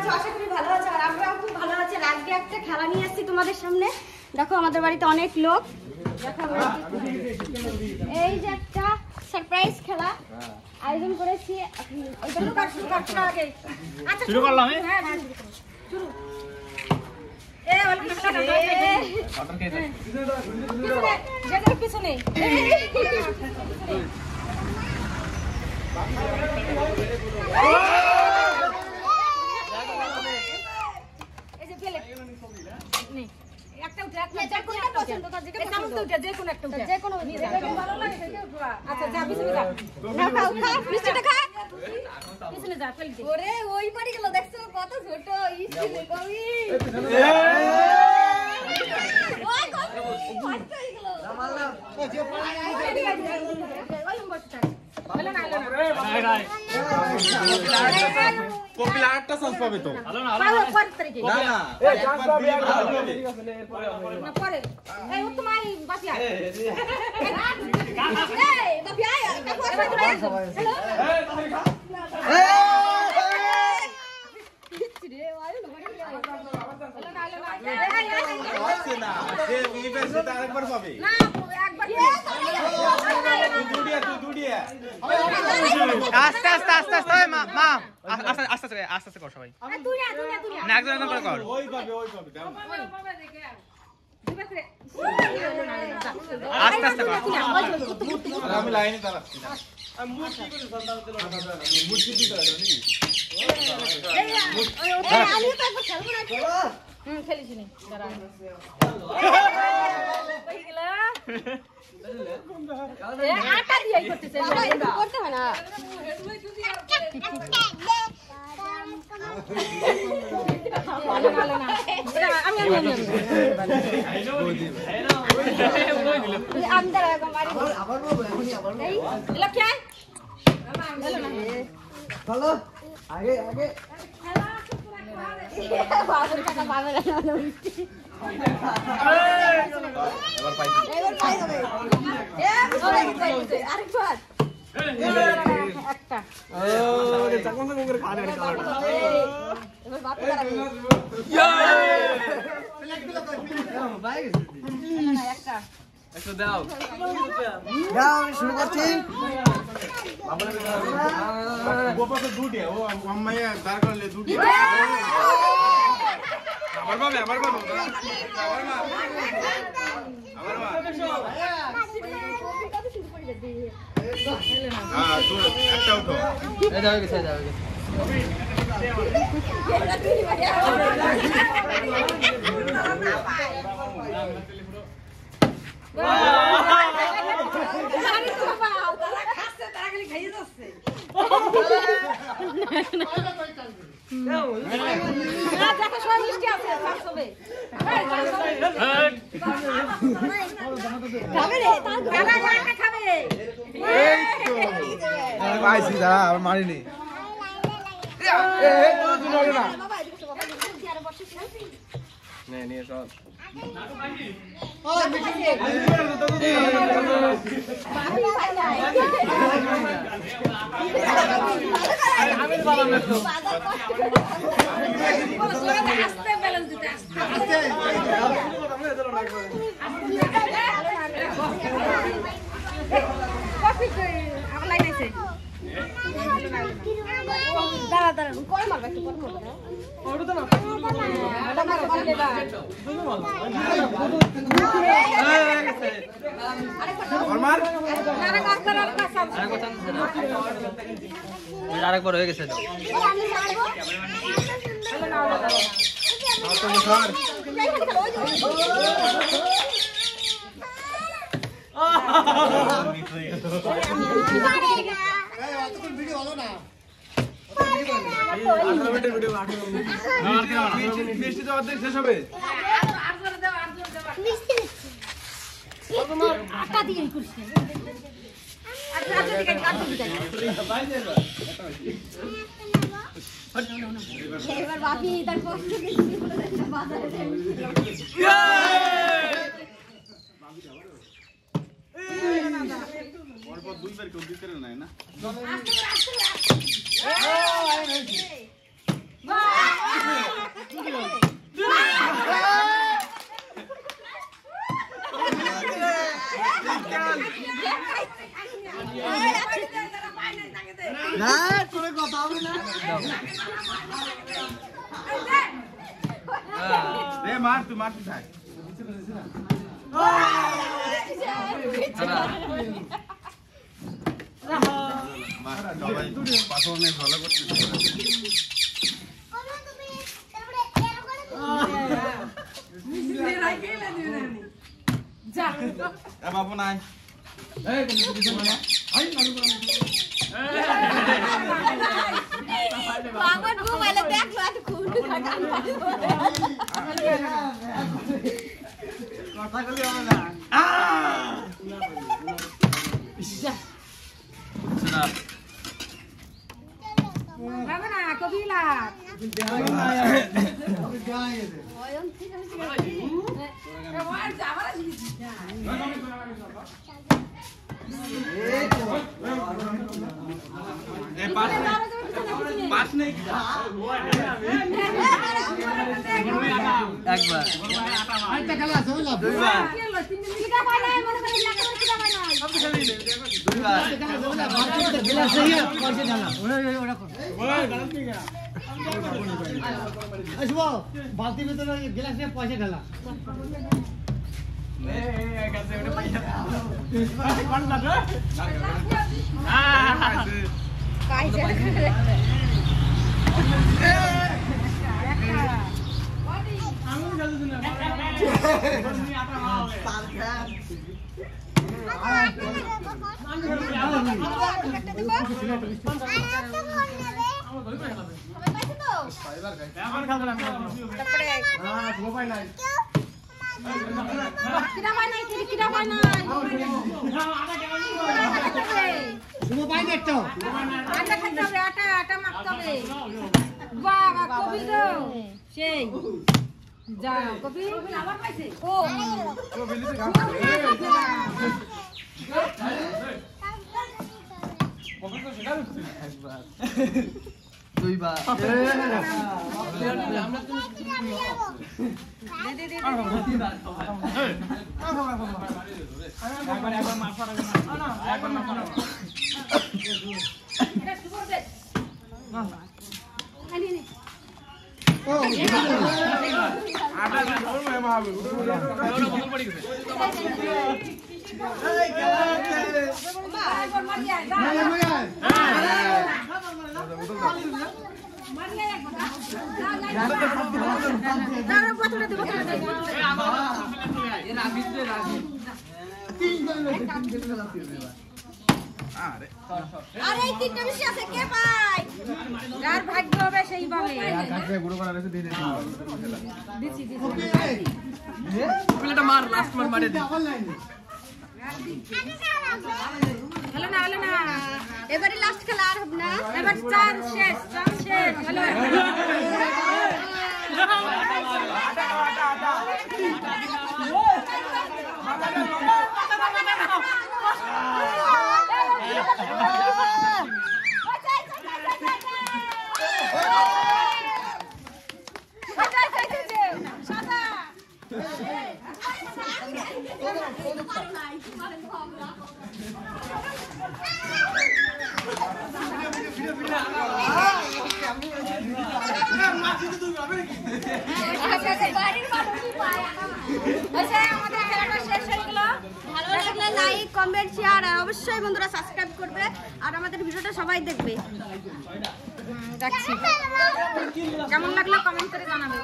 আছো? আশা করি ভালো আছো। আর আমরাও খুব ভালো আছি। আজকে একটা খেলা নিয়ে এসেছি তোমাদের সামনে। দেখো আমাদের বাড়িতে অনেক লোক। এই যে একটা সারপ্রাইজ খেলা আয়োজন করেছি। শুরু করলাম। হ্যাঁ শুরু। পিছনে একটা উঠে একটা কোনটা পছন্দ কর যেটা পছন্দ উঠে যে কোন একটা উঠে যে কোন ভালো লাগে সেটা উঠবা আচ্ছা যা পিছনে যা না খাও খা মিষ্টিটা খা পিছনে যা ফেল দে ওরে ওই পারি গেল দেখছো কত ছোট ইস্তিলে কবি ওই কত ফাস্ট হয়ে গেল মারলাম যে ওই বসটা বলে না কপিল আরেকটা চান্স পাবে তো হ্যালো না পাও পরের তারিখে না না একবার পাবে না পরে এই ও তোমার বাসি আয় এই বাপি আয় কাকু আসবে তো হ্যালো এই তাহলে খা এই রে আয় না বড় আছে না যে বিবের সাথে আরেকবার পাবে না একবার দুডিয়া আস্তে আস্তে আস্তে আস্তে মা মা আস্তে আস্তে আস্তে আস্তে কর সবাই তুই না একজন একজন করে কর ওই পাবে দাও আস্তে আস্তে কর আমি লাইনে দাঁড়াচ্ছি না আমি মুখ কি করে সন্তান দিল মুখ কি দিতে হবে আমি তো একবার খেলবো না খেলিস নি দাঁড়া কই গেলা এ আটা দিয়ে করতেছে করতে হয় না আমি अंदर क्या चलो आगे आगे শুরু করছি গোপাকে দুটি ও আম্মাইয়া দাঁড় করলে দুটি আমার বাবা আমার বাবা আমার মা আমার মা হ্যাঁ তুই একটা উঠো এই যাও গেছে যাও গেছে মারিনি দাঁড়া দাঁড়া কই মারবা একটু পর মারবা আরেকবার হয়ে গেছে ভিডিও হলো না মিষ্টি তো অর্ধেক শেষ হবে আটা দিয়ে করছি এবার বাকি তার কষ্ট কিছু বাজারে পরপর দুইবার কেউ দিতে নাই না রে মার তুই থাক সবাই পারফরমেন্স ভালো করতেছে যা বাবু নাই বাবার মোবাইলে দেখলো এত খুন কথা কলি হবে না হবে না কবিলা পাস নেই একবার দুইবার বালতি ভিতরে গ্লাস নিয়ে পয়সা ঢালা সেই যা কবি আবার পাইছে ও দুইবার আরে এই তিনটা বেশি আছে কে পায় যার ভাগ্য হবে সেই পাবে দিছি প্লেটটা মার লাস্ট মার মারে দে হলো না এবারে লাস্ট খেলা আর হবে না এবার চার শেষ হলো ভালো লাগলে লাইক কমেন্ট শেয়ার আর অবশ্যই বন্ধুরা সাবস্ক্রাইব করবে আর আমাদের ভিডিওটা সবাই দেখবে রাখছি কেমন লাগলো কমেন্ট করে জানাবে